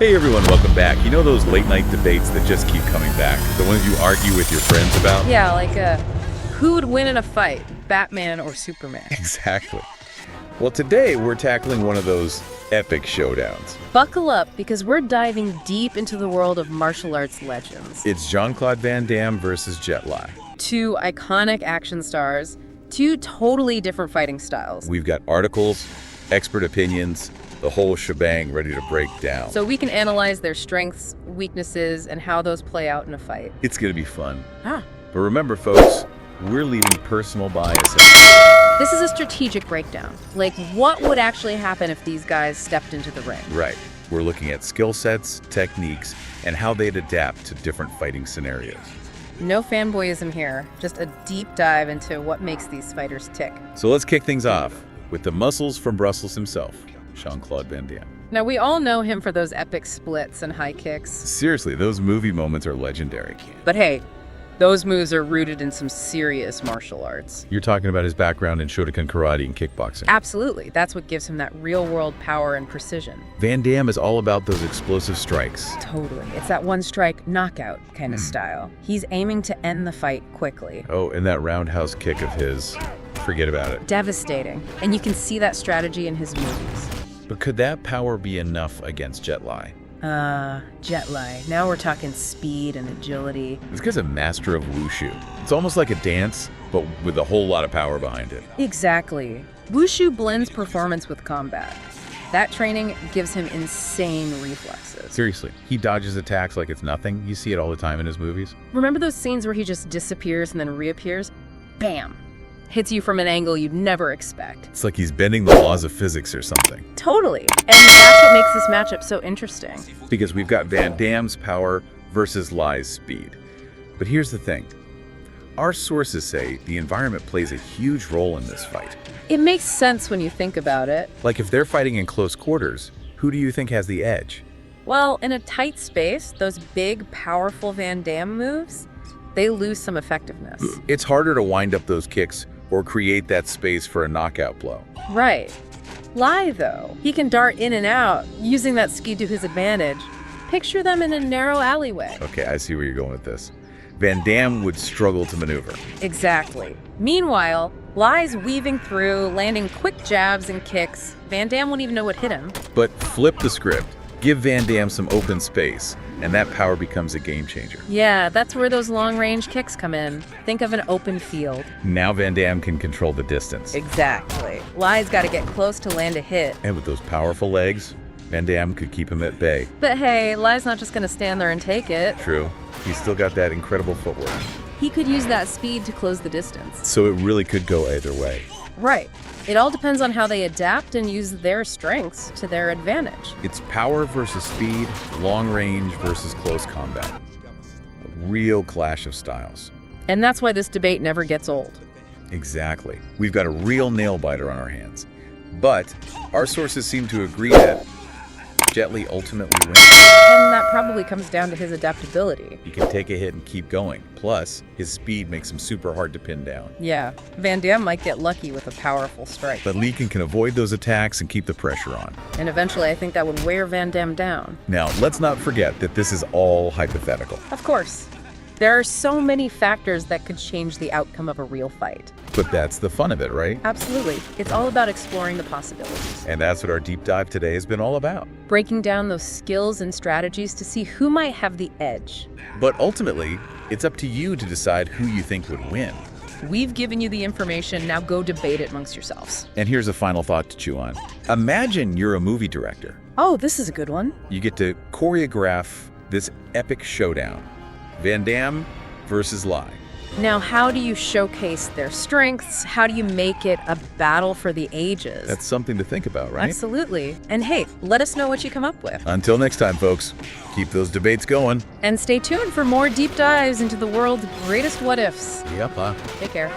Hey everyone, welcome back. You know those late night debates that just keep coming back? The ones you argue with your friends about? Yeah, like who would win in a fight, Batman or Superman? Exactly. Well, today we're tackling one of those epic showdowns. Buckle up, because we're diving deep into the world of martial arts legends. It's Jean-Claude Van Damme versus Jet Li. Two iconic action stars, two totally different fighting styles. We've got articles, expert opinions, the whole shebang ready to break down. So we can analyze their strengths, weaknesses, and how those play out in a fight. It's gonna be fun. Ah. But remember, folks, we're leaving personal bias aside. This is a strategic breakdown. Like, what would actually happen if these guys stepped into the ring? Right. We're looking at skill sets, techniques, and how they'd adapt to different fighting scenarios. No fanboyism here, just a deep dive into what makes these fighters tick. So let's kick things off with the muscles from Brussels himself, Jean-Claude Van Damme. Now, we all know him for those epic splits and high kicks. Seriously, those movie moments are legendary. But hey, those moves are rooted in some serious martial arts. You're talking about his background in Showdown karate and kickboxing. Absolutely. That's what gives him that real-world power and precision. Van Damme is all about those explosive strikes. Totally. It's that one-strike knockout kind of style. He's aiming to end the fight quickly. Oh, and that roundhouse kick of his, forget about it. Devastating. And you can see that strategy in his movies. But could that power be enough against Jet Li? Jet Li. Now we're talking speed and agility. This guy's a master of Wushu. It's almost like a dance, but with a whole lot of power behind it. Exactly. Wushu blends performance with combat. That training gives him insane reflexes. Seriously, he dodges attacks like it's nothing. You see it all the time in his movies. Remember those scenes where he just disappears and then reappears? Bam! Hits you from an angle you'd never expect. It's like he's bending the laws of physics or something. Totally. And that's what makes this matchup so interesting. Because we've got Van Damme's power versus Li's speed. But here's the thing. Our sources say the environment plays a huge role in this fight. It makes sense when you think about it. Like if they're fighting in close quarters, who do you think has the edge? Well, in a tight space, those big, powerful Van Damme moves, they lose some effectiveness. It's harder to wind up those kicks or create that space for a knockout blow. Right. Li, though, he can dart in and out, using that speed to his advantage. Picture them in a narrow alleyway. Okay, I see where you're going with this. Van Damme would struggle to maneuver. Exactly. Meanwhile, Li's weaving through, landing quick jabs and kicks. Van Damme won't even know what hit him. But flip the script. Give Van Damme some open space, and that power becomes a game changer. Yeah, that's where those long-range kicks come in. Think of an open field. Now Van Damme can control the distance. Exactly. Li's got to get close to land a hit. And with those powerful legs, Van Damme could keep him at bay. But hey, Li's not just going to stand there and take it. True. He's still got that incredible footwork. He could use that speed to close the distance. So it really could go either way. Right. It all depends on how they adapt and use their strengths to their advantage. It's power versus speed, long range versus close combat. A real clash of styles. And that's why this debate never gets old. Exactly. We've got a real nail-biter on our hands. But our sources seem to agree that Jet Li ultimately wins. And that probably comes down to his adaptability. He can take a hit and keep going. Plus, his speed makes him super hard to pin down. Yeah, Van Damme might get lucky with a powerful strike. But Li can avoid those attacks and keep the pressure on. And eventually, I think that would wear Van Damme down. Now, let's not forget that this is all hypothetical. Of course. There are so many factors that could change the outcome of a real fight. But that's the fun of it, right? Absolutely. It's all about exploring the possibilities. And that's what our deep dive today has been all about. Breaking down those skills and strategies to see who might have the edge. But ultimately, it's up to you to decide who you think would win. We've given you the information, now go debate it amongst yourselves. And here's a final thought to chew on. Imagine you're a movie director. Oh, this is a good one. You get to choreograph this epic showdown. Van Damme versus Li. Now, how do you showcase their strengths? How do you make it a battle for the ages? That's something to think about, right? Absolutely. And hey, let us know what you come up with. Until next time, folks, keep those debates going. And stay tuned for more deep dives into the world's greatest what-ifs. Yep. Take care.